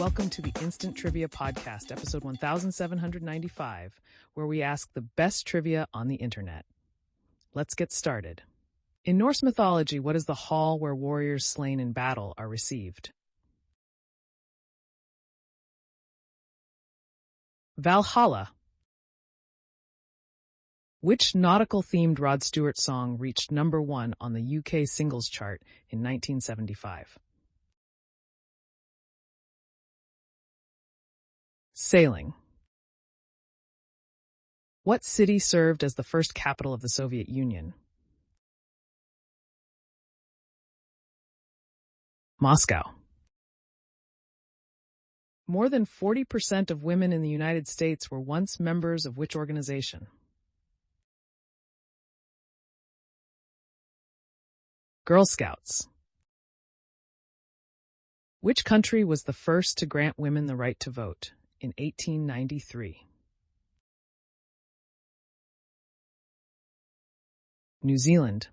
Welcome to the Instant Trivia Podcast, episode 1795, where we ask the best trivia on the internet. Let's get started. In Norse mythology, what is the hall where warriors slain in battle are received? Valhalla. Which nautical-themed Rod Stewart song reached #1 on the UK singles chart in 1975? Sailing. What city served as the first capital of the Soviet Union? Moscow. More than 40% of women in the United States were once members of which organization? Girl Scouts. Which country was the first to grant women the right to vote in 1893? New Zealand.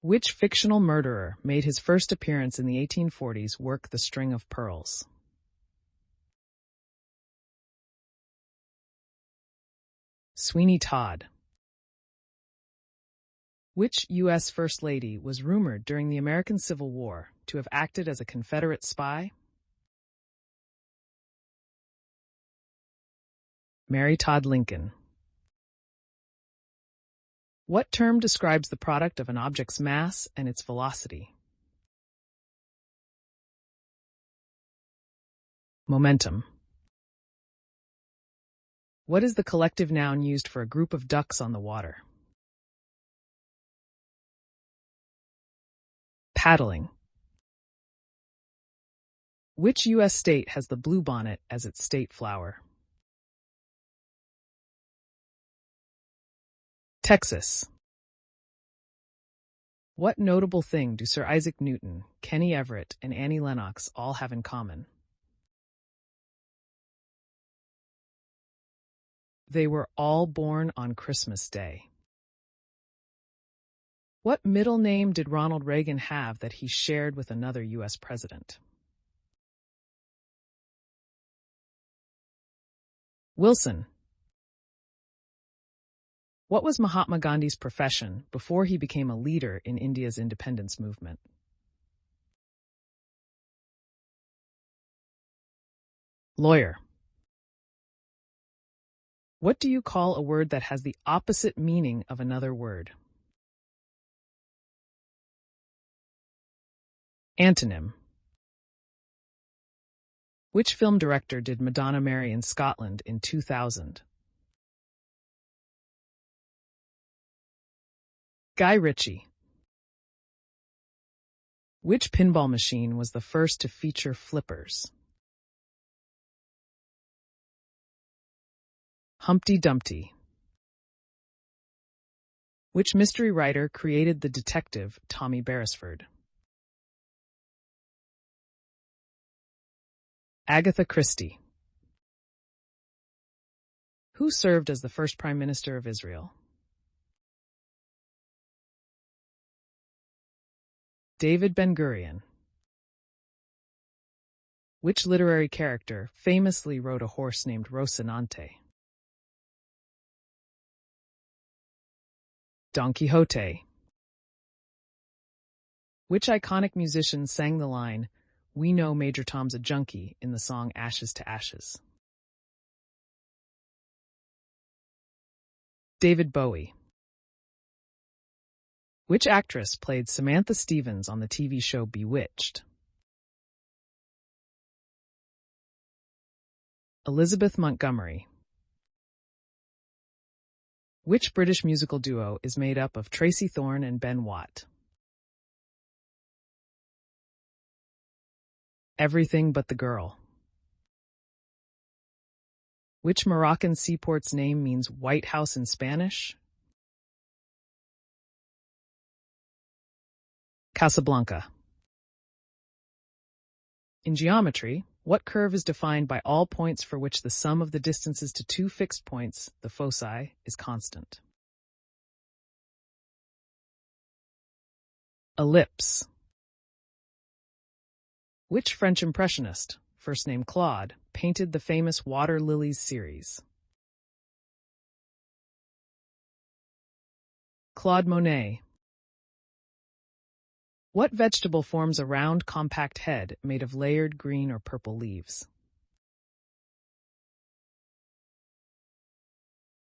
Which fictional murderer made his first appearance in the 1840s work The String of Pearls? Sweeney Todd. Which U.S. First Lady was rumored during the American Civil War to have acted as a Confederate spy? Mary Todd Lincoln. What term describes the product of an object's mass and its velocity? Momentum. What is the collective noun used for a group of ducks on the water? Paddling. Which U.S. state has the bluebonnet as its state flower? Texas. What notable thing do Sir Isaac Newton, Kenny Everett, and Annie Lennox all have in common? They were all born on Christmas Day. What middle name did Ronald Reagan have that he shared with another U.S. president? Wilson. What was Mahatma Gandhi's profession before he became a leader in India's independence movement? Lawyer. What do you call a word that has the opposite meaning of another word? Antonym. Which film director did Madonna marry in Scotland in 2000? Guy Ritchie. Which pinball machine was the first to feature flippers? Humpty Dumpty. Which mystery writer created the detective Tommy Beresford? Agatha Christie. Who served as the first Prime Minister of Israel? David Ben-Gurion. Which literary character famously rode a horse named Rocinante? Don Quixote. Which iconic musician sang the line, "We know Major Tom's a junkie" in the song Ashes to Ashes? David Bowie. Which actress played Samantha Stevens on the TV show Bewitched? Elizabeth Montgomery. Which British musical duo is made up of Tracy Thorn and Ben Watt? Everything But the Girl. Which Moroccan seaport's name means White House in Spanish? Casablanca. In geometry, what curve is defined by all points for which the sum of the distances to two fixed points, the foci, is constant? Ellipse. Which French impressionist, first name Claude, painted the famous Water Lilies series? Claude Monet. What vegetable forms a round, compact head made of layered green or purple leaves?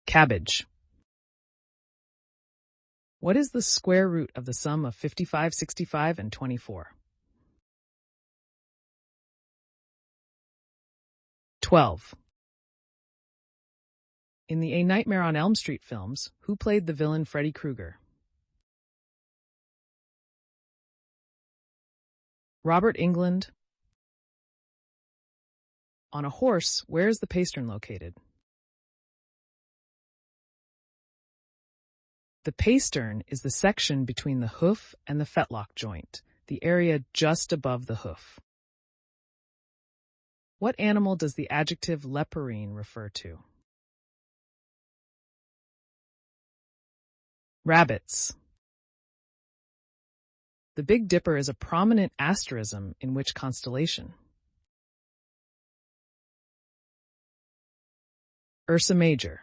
Cabbage. What is the square root of the sum of 55, 65, and 24? 12. In the A Nightmare on Elm Street films, who played the villain Freddy Krueger? Robert Englund. On a horse, where is the pastern located? The pastern is the section between the hoof and the fetlock joint, the area just above the hoof. What animal does the adjective leporine refer to? Rabbits. The Big Dipper is a prominent asterism in which constellation? Ursa Major.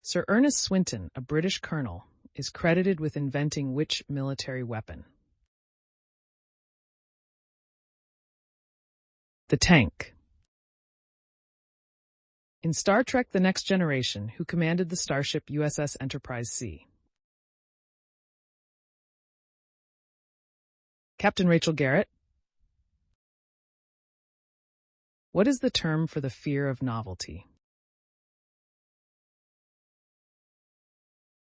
Sir Ernest Swinton, a British colonel, is credited with inventing which military weapon? The tank. In Star Trek: The Next Generation, who commanded the starship USS Enterprise C? Captain Rachel Garrett. What is the term for the fear of novelty?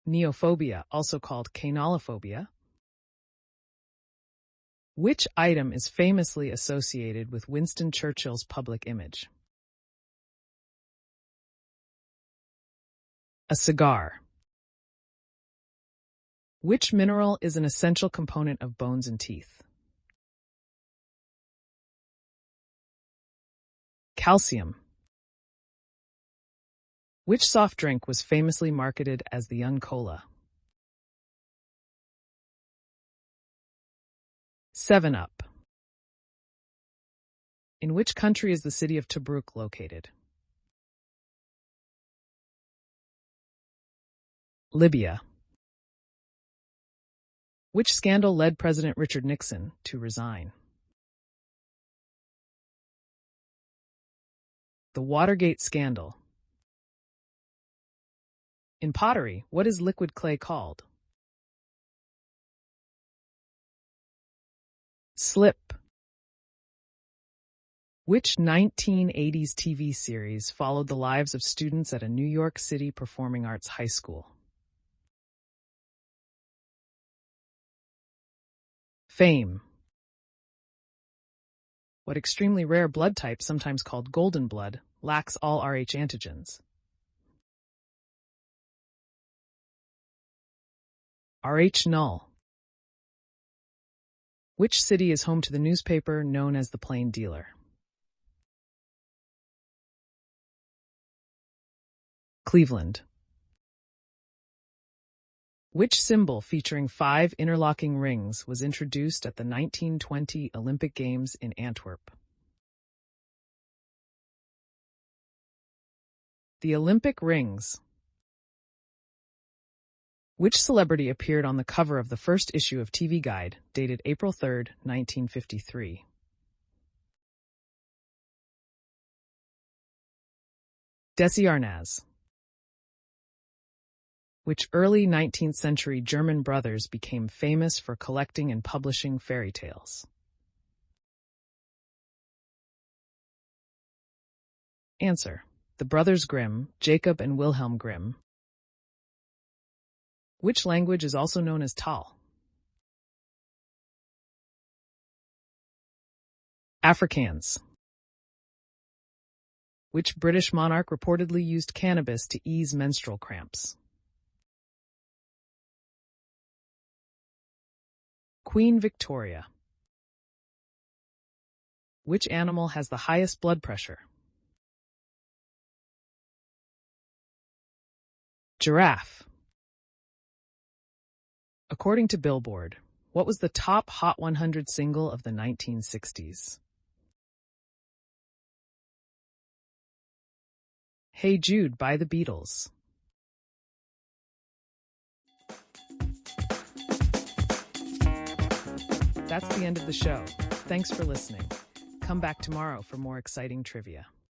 Neophobia, also called canolophobia. Which item is famously associated with Winston Churchill's public image? A cigar. Which mineral is an essential component of bones and teeth? Calcium. Which soft drink was famously marketed as the Young Cola? 7-Up. In which country is the city of Tobruk located? Libya. Which scandal led President Richard Nixon to resign? The Watergate scandal. In pottery, what is liquid clay called? Slip. Which 1980s TV series followed the lives of students at a New York City performing arts high school? Fame. What extremely rare blood type, sometimes called golden blood, lacks all Rh antigens? Rh null. Which city is home to the newspaper known as the Plain Dealer? Cleveland. Which symbol featuring 5 interlocking rings was introduced at the 1920 Olympic Games in Antwerp? The Olympic rings. Which celebrity appeared on the cover of the first issue of TV Guide, dated April 3, 1953? Desi Arnaz. Which early 19th century German brothers became famous for collecting and publishing fairy tales? Answer: the Brothers Grimm, Jacob and Wilhelm Grimm. Which language is also known as Tal? Afrikaans. Which British monarch reportedly used cannabis to ease menstrual cramps? Queen Victoria. Which animal has the highest blood pressure? Giraffe. According to Billboard, What was the top Hot 100 single of the 1960s? Hey Jude by the Beatles. That's the end of the show. Thanks for listening. Come back tomorrow for more exciting trivia.